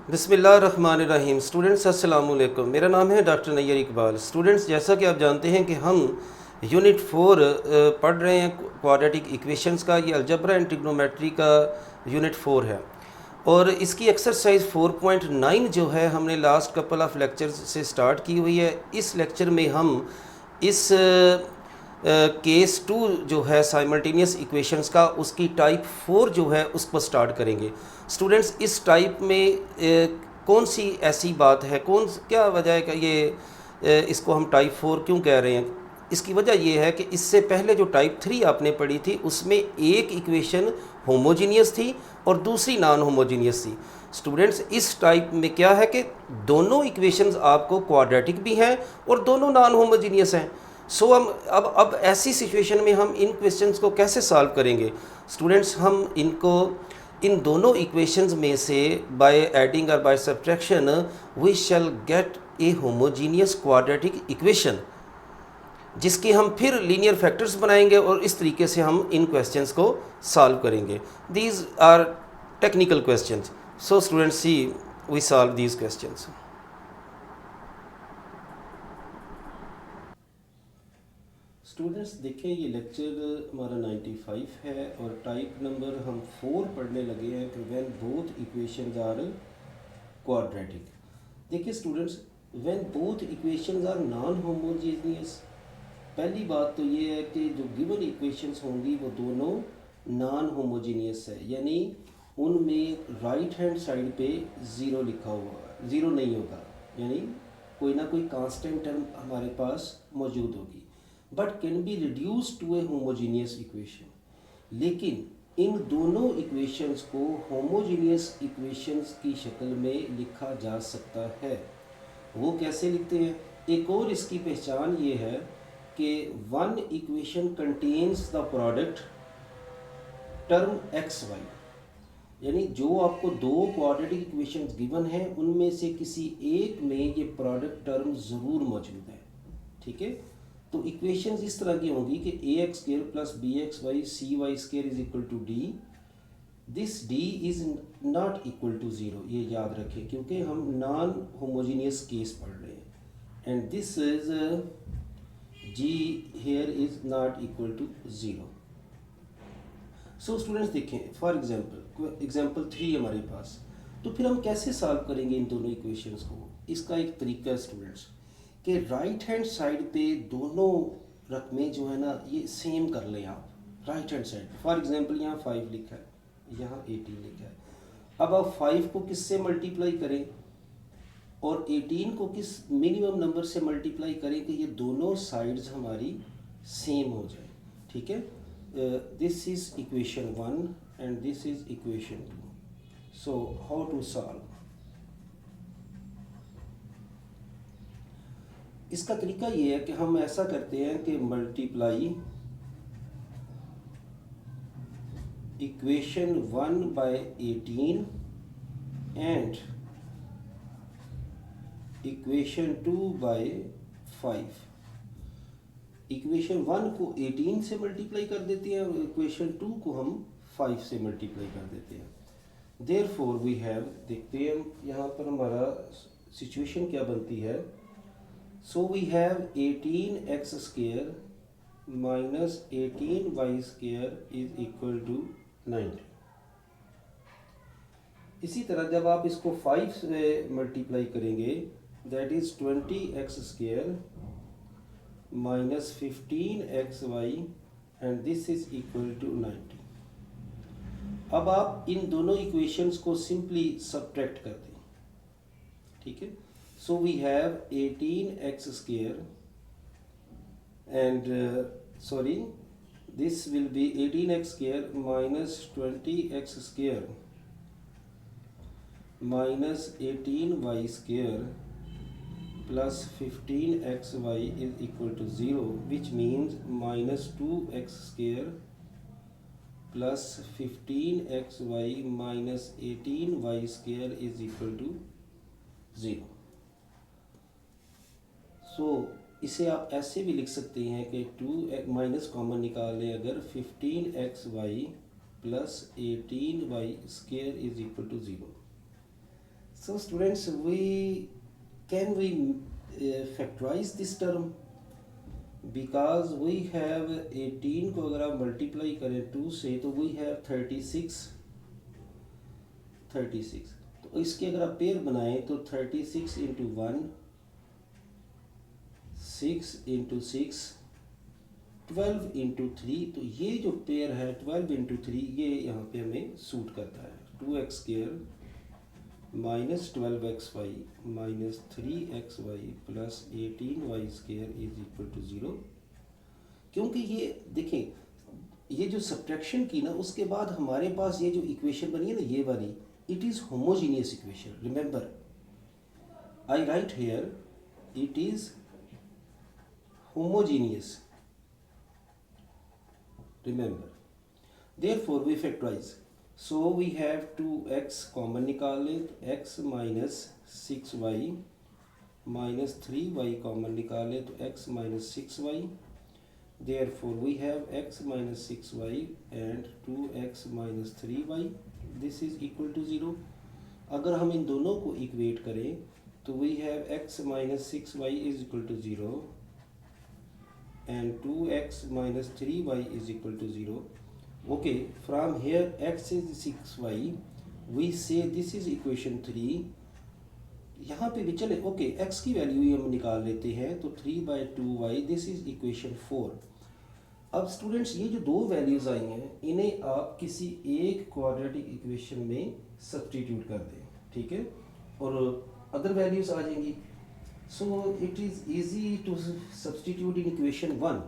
बिस्मिल्लाहिर्रहमानिर्रहीम। स्टूडेंट्स अस्सलाम वालेकुम। मेरा नाम है डॉक्टर नैयर इकबाल। स्टूडेंट्स, जैसा कि आप जानते हैं कि हम यूनिट 4 पढ़ रहे हैं क्वाड्रेटिक इक्वेशंस का। ये अलजब्रा एंड ट्रिग्नोमेट्री का यूनिट 4 है और इसकी एक्सरसाइज 4.9 जो है हमने लास्ट कपल ऑफ लेक्चर्स से स्टार्ट की हुई है। इस लेक्चर में हम इस केस 2 जो है साइमल्टेनियस इक्वेशंस का, उसकी टाइप 4 जो है उस पर स्टार्ट करेंगे। स्टूडेंट्स, इस टाइप में कौन सी ऐसी बात है, क्या वजह है कि ये इसको हम टाइप 4 क्यों कह रहे हैं? इसकी वजह ये है कि इससे पहले जो टाइप 3 आपने पढ़ी थी उसमें एक इक्वेशन होमोजीनियस थी और दूसरी नॉन होमोजीनियस थी। स्टूडेंट्स, इस टाइप में क्या है कि दोनों इक्वेशंस आपको क्वाड्रेटिक भी हैं और दोनों नॉन होमोजीनियस हैं। सो हम अब ऐसी सिचुएशन में हम इन क्वेश्चंस को कैसे सॉल्व करेंगे? स्टूडेंट्स, हम इनको इन दोनों इक्वेशंस में से बाय एडिंग और by subtraction we shall get a homogeneous quadratic equation, जिसके हम फिर लीनियर फैक्टर्स बनाएंगे और इस तरीके से हम इन क्वेश्चंस को सॉल्व करेंगे। These are technical questions. So students, see we solve these questions. Students देखें, ये लेक्चर हमारा 95 है और टाइप नंबर हम 4 पढ़ने लगे हैं कि when both equations are quadratic. देखिए students, when both equations are non homogeneous, पहली बात तो ये है कि जो गिवन इक्वेशंस होंगी वो दोनों नॉन होमोजेनियस है, यानी उनमें राइट हैंड साइड पे ज़ीरो लिखा हुआ, ज़ीरो नहीं होगा, यानी कोई ना कोई कांस्टेंट टर्म हमारे पास मौजूद होगी, but can be reduce to a homogeneous equation. लेकिन इन दोनों इक्वेशंस को होमोजीनियस इक्वेशंस की शक्ल में लिखा जा सकता है। वो कैसे लिखते हैं? एक और इसकी पहचान ये है कि one equation contains the product term X Y, यानी जो आपको दो क्वाड्रेटिक इक्वेशंस गिवन है उनमें से किसी एक में ये प्रोडक्ट टर्म ज़रूर मौजूद है। ठीक है, तो इक्वेशंस इस तरह की होंगी कि a x square plus b x y c y square is equal to d. This d is not equal to zero, ये याद रखें क्योंकि हम नॉन होमोजीनियस केस पढ़ रहे हैं। And this is G here is not equal to zero. So students देखें, for example 3 हमारे पास, तो फिर हम कैसे सॉल्व करेंगे इन दोनों इक्वेशंस को? इसका एक तरीका है स्टूडेंट्स कि राइट हैंड साइड पे दोनों रकमें जो है ना ये सेम कर लें आप right hand side. For example यहाँ 5 लिखा है, यहाँ 18 लिखा है। अब आप 5 को किस से मल्टीप्लाई करें और 18 को किस मिनिमम नंबर से मल्टीप्लाई करें कि ये दोनों साइड्स हमारी सेम हो जाए। ठीक है, this is equation 1 and this is equation 2। So how to solve? इसका तरीका ये है कि हम ऐसा करते हैं कि multiply equation 1 by 18 and equation 2 by 5। Equation 1 को 18 से मल्टीप्लाई कर देते हैं और इक्वेशन 2 को हम 5 से मल्टीप्लाई कर देते हैं। देयरफॉर वी हैव, देखते हैं यहाँ पर हमारा सिचुएशन क्या बनती है। So we have 18x square minus 18y square is equal to 90। इसी तरह जब आप इसको 5 से मल्टीप्लाई करेंगे, that is 20x square minus 15xy and this is equal to 90। अब आप इन दोनों इक्वेशंस को सिंपली सब्ट्रैक्ट कर दें। ठीक है, so we have 18x square and this will be 18x square minus 20x square minus 18y square plus 15xy is equal to 0, which means minus 2x square plus 15xy minus 18y square is equal to 0। सो इसे आप ऐसे भी लिख सकते हैं कि 2 minus common निकाल लें अगर, 15xy plus 18y square is equal to 0। So students, we factorize this term, because we have 18 को अगर आप मल्टीप्लाई करें 2 से तो we have 36। तो इसके अगर आप पेयर बनाएं तो 36 इंटू 1, 6 इंटू 6, 12 इंटू 3। तो ये जो पेयर है 12 इंटू 3 ये यहाँ पे हमें सूट करता है। 2x² minus 12xy minus 3xy plus 18y² is equal to 0। क्योंकि ये देखें, ये जो सब्ट्रैक्शन की ना उसके बाद हमारे पास ये जो इक्वेशन बनी है ना ये वाली, it is homogeneous equation. Remember I write here it is homogeneous. Remember, therefore we factorize, so we have 2x common निकाल लें, x minus 6y minus 3y common निकाल लें तो x minus 6y। therefore we have x minus 6y and 2x minus 3y, this is equal to 0। अगर हम इन दोनों को equate करें तो we have x minus 6y is equal to 0 and 2x minus 3y is equal to 0। okay, from here x is 6y, we say this is equation 3। यहाँ पे भी चले ओके x की वैल्यू हम निकाल लेते हैं तो 3/2y, दिस इज इक्वेशन 4। अब स्टूडेंट्स ये जो दो वैल्यूज आई हैं इन्हें आप किसी एक क्वाड्रेटिक इक्वेशन में सब्स्टिट्यूट कर दें, ठीक है, और अदर वैल्यूज आ जाएंगी। So it is easy to substitute in equation 1।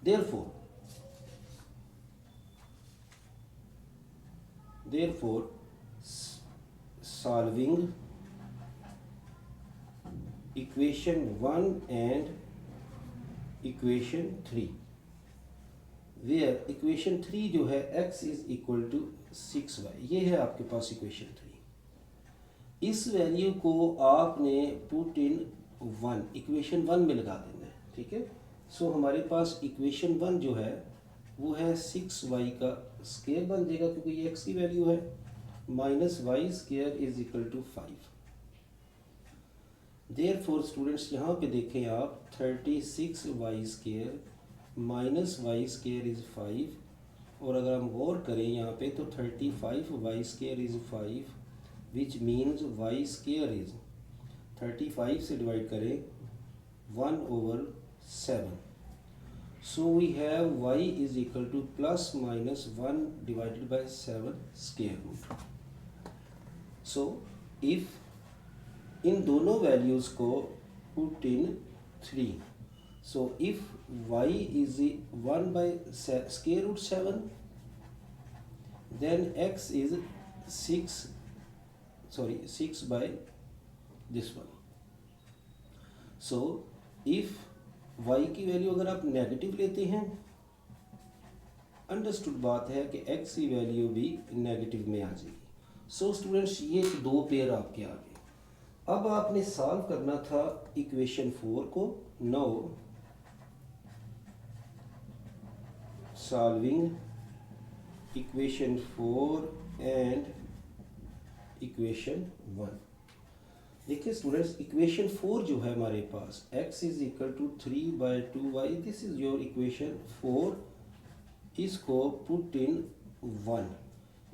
Therefore solving equation 1 and equation 3, where equation 3 जो है x is equal to 6y, ये है आपके पास equation 3। इस वैल्यू को आपने पुट इन 1 इक्वेशन 1 में लगा देना है, ठीक है। सो हमारे पास इक्वेशन 1 जो है वो है 6y का स्क्वायर बन जाएगा क्योंकि ये x की वैल्यू है, minus y² is equal to 5। Therefore students यहाँ पे देखें आप 36y² माइनस y² इज 5, और अगर हम गौर करें यहाँ पे तो 35y² is 5, which means y² is 35 से डिवाइड करें 1/7। so we have y is equal to plus minus 1 divided by 7 square root। so if इन दोनों वैल्यूज को put in 3, so if y is 1/√7 then x is 6 by this one। so if y की value अगर आप negative लेते हैं, understood बात है कि x की वैल्यू भी नेगेटिव में आ जाएगी। सो स्टूडेंट्स ये दो पेयर आपके आ गए। अब आपने सॉल्व करना था इक्वेशन 4 को। Now solving equation 4 and equation 1। देखिए स्टूडेंट्स इक्वेशन 4 जो है हमारे पास x is equal to 3/2y, this is your equation 4। इसको पुट इन 1,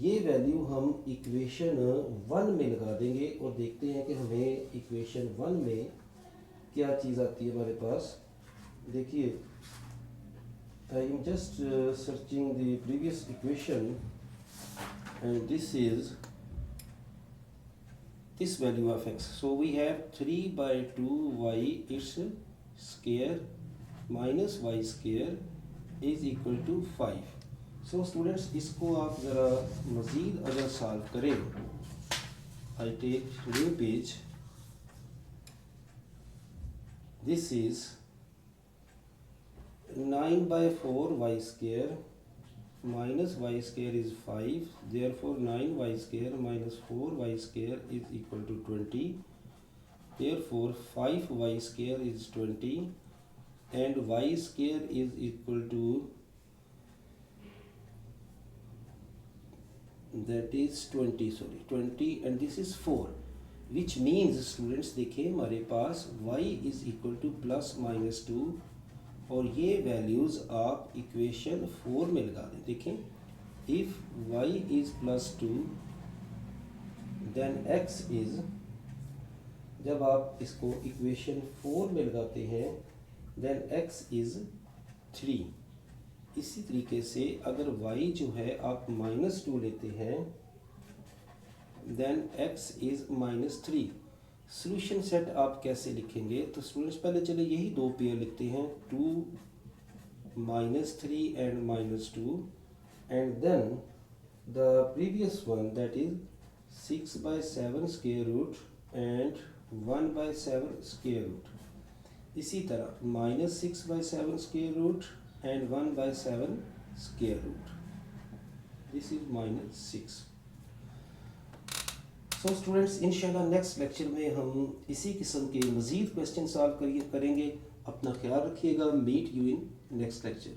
ये वैल्यू हम इक्वेशन 1 में लगा देंगे और देखते हैं कि हमें इक्वेशन 1 में क्या चीज़ आती है हमारे पास। देखिए I am just searching the previous equation and this is this value of x, so we have 3/2y its square minus y² is equal to 5। so students इसको आप ज़रा मज़ीद अगर सॉल्व करें, I take new page, this is 9/4y² minus y² is 5, therefore 9y² minus 4y² is equal to 20, therefore 5y² is 20 and y² is equal to that is 20, sorry 20 and this is 4, which means students देखिए हमारे पास y is equal to plus minus 2 और ये values आप equation 4 में लगा दें। देखें if y is plus 2 then x is, जब आप इसको इक्वेशन 4 में लगाते हैं then x is 3। इसी तरीके से अगर y जो है आप -2 लेते हैं then x is -3। Solution set आप कैसे लिखेंगे? तो स्टूडेंट्स पहले चले यही दो पेयर लिखते हैं, 2 -3 and -2 and then the previous one that is 6/7 square root and 1/7 square root. इसी तरह -6/7 square root and 1/7 square root. This is -6. So students, इंशाल्लाह नेक्स्ट लेक्चर में हम इसी किस्म के मज़ीद क्वेश्चन सॉल्व करेंगे। अपना ख्याल रखिएगा। Meet you in next lecture.